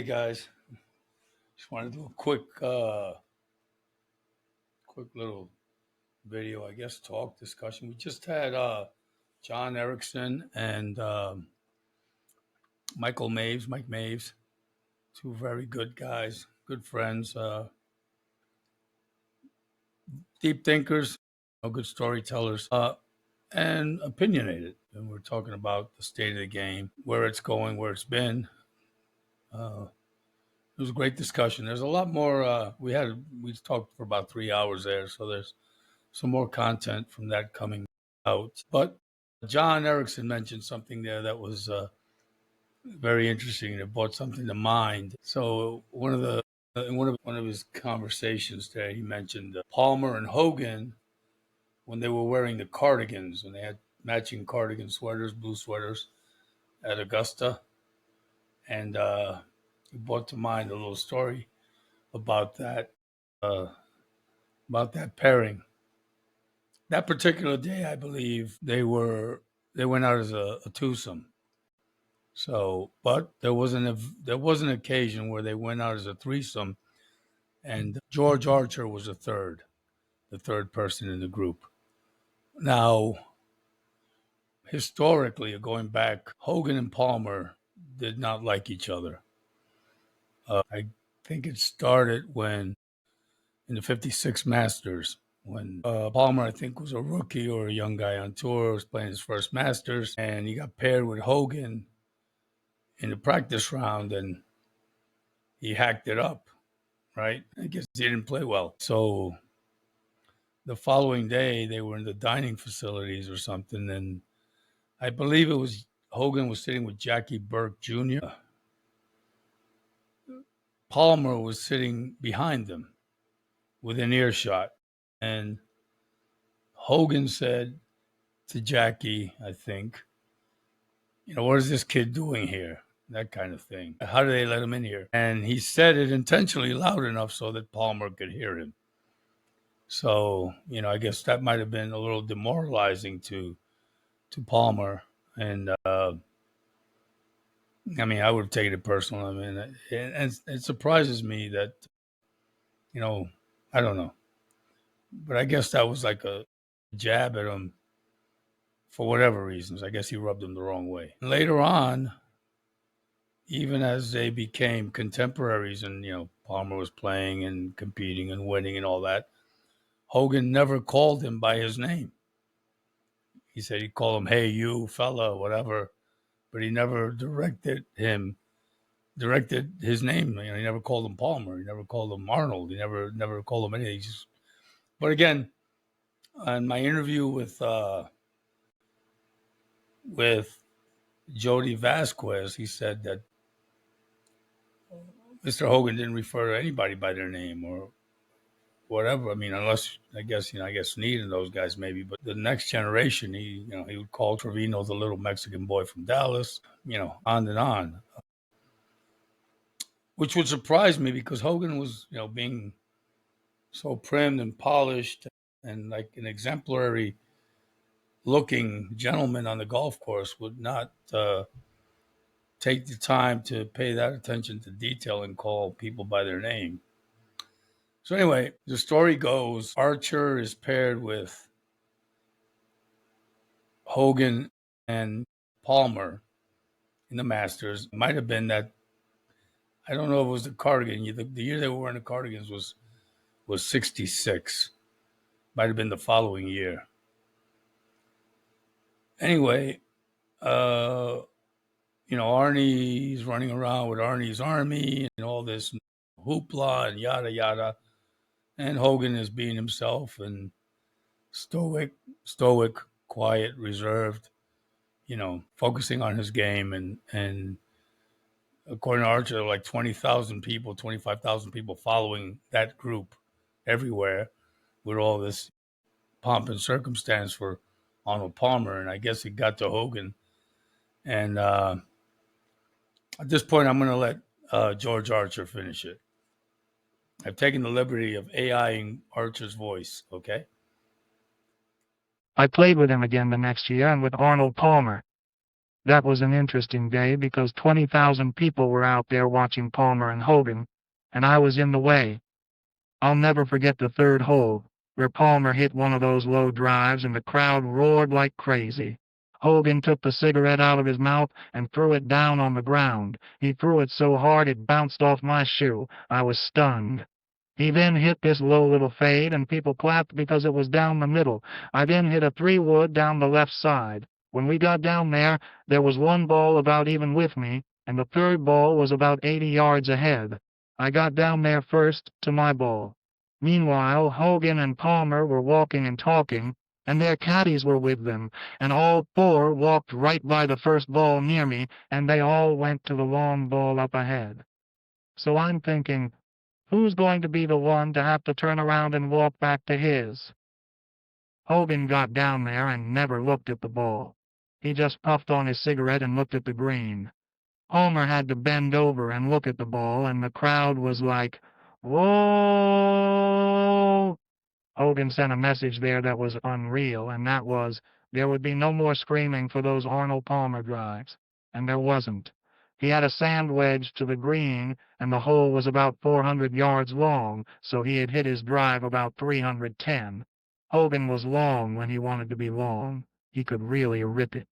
Hey guys, just wanted to do a quick little video, I guess, talk discussion. We just had John Erickson and Mike Maves, two very good guys, good friends, deep thinkers, good storytellers, and opinionated. And we're talking about the state of the game, where it's going, where it's been. It was a great discussion. There's a lot more. We talked for about 3 hours there, so there's some more content from that coming out. But John Erickson mentioned something there that was very interesting. It brought something to mind. So in one of his conversations there, he mentioned Palmer and Hogan when they were wearing the cardigans, when they had matching cardigan sweaters, blue sweaters at Augusta, and it brought to mind a little story about uh, that pairing. That particular day, I believe they went out as a twosome. So, but there was an occasion where they went out as a threesome, and George Archer was the third person in the group. Now, historically, going back, Hogan and Palmer did not like each other. I think it started when in the '56 Masters, when Palmer, I think, was a rookie or a young guy on tour, was playing his first Masters, and he got paired with Hogan in the practice round, and he hacked it up, right? I guess he didn't play well. So the following day, they were in the dining facilities or something, and I believe it was Hogan was sitting with Jackie Burke Jr. Palmer was sitting behind them within earshot, and Hogan said to Jackie, I think, what is this kid doing here? That kind of thing. How did they let him in here? And he said it intentionally loud enough so that Palmer could hear him. So, I guess that might have been a little demoralizing to Palmer. And, I would have taken it personal. And it surprises me that, I don't know. But I guess that was like a jab at him for whatever reasons. I guess he rubbed him the wrong way. And later on, even as they became contemporaries and, Palmer was playing and competing and winning and all that, Hogan never called him by his name. He said he'd call him, hey, you fella, whatever, but he never directed his name. He never called him Palmer. He never called him Arnold. He never called him anything. But again, on my interview with Jody Vasquez, he said that Mr. Hogan didn't refer to anybody by their name or whatever. Unless I guess Snead and those guys maybe, but the next generation, he would call Trevino the little Mexican boy from Dallas, on and on, which would surprise me because Hogan was, being so prim and polished and like an exemplary looking gentleman on the golf course would not take the time to pay that attention to detail and call people by their name. So anyway, the story goes, Archer is paired with Hogan and Palmer in the Masters. It might have been that, I don't know if it was the cardigan. The year they were wearing the cardigans was 66. Might have been the following year. Anyway, Arnie's running around with Arnie's army and all this hoopla and yada, yada. And Hogan is being himself and stoic, quiet, reserved, focusing on his game. And according to Archer, like 20,000 people, 25,000 people following that group everywhere with all this pomp and circumstance for Arnold Palmer. And I guess it got to Hogan. And at this point, I'm going to let George Archer finish it. I've taken the liberty of AIing Archer's voice, okay? I played with him again the next year and with Arnold Palmer. That was an interesting day because 20,000 people were out there watching Palmer and Hogan, and I was in the way. I'll never forget the third hole, where Palmer hit one of those low drives and the crowd roared like crazy. Hogan took the cigarette out of his mouth and threw it down on the ground. He threw it so hard it bounced off my shoe. I was stunned. He then hit this low little fade, and people clapped because it was down the middle. I then hit a three-wood down the left side. When we got down there was one ball about even with me, and the third ball was about 80 yards ahead. I got down there first, to my ball. Meanwhile, Hogan and Palmer were walking and talking, and their caddies were with them, and all four walked right by the first ball near me, and they all went to the long ball up ahead. So I'm thinking, who's going to be the one to have to turn around and walk back to his? Hogan got down there and never looked at the ball. He just puffed on his cigarette and looked at the green. Palmer had to bend over and look at the ball, and the crowd was like, "Whoa!" Hogan sent a message there that was unreal, and that was, there would be no more screaming for those Arnold Palmer drives. And there wasn't. He had a sand wedge to the green, and the hole was about 400 yards long, so he had hit his drive about 310. Hogan was long when he wanted to be long. He could really rip it.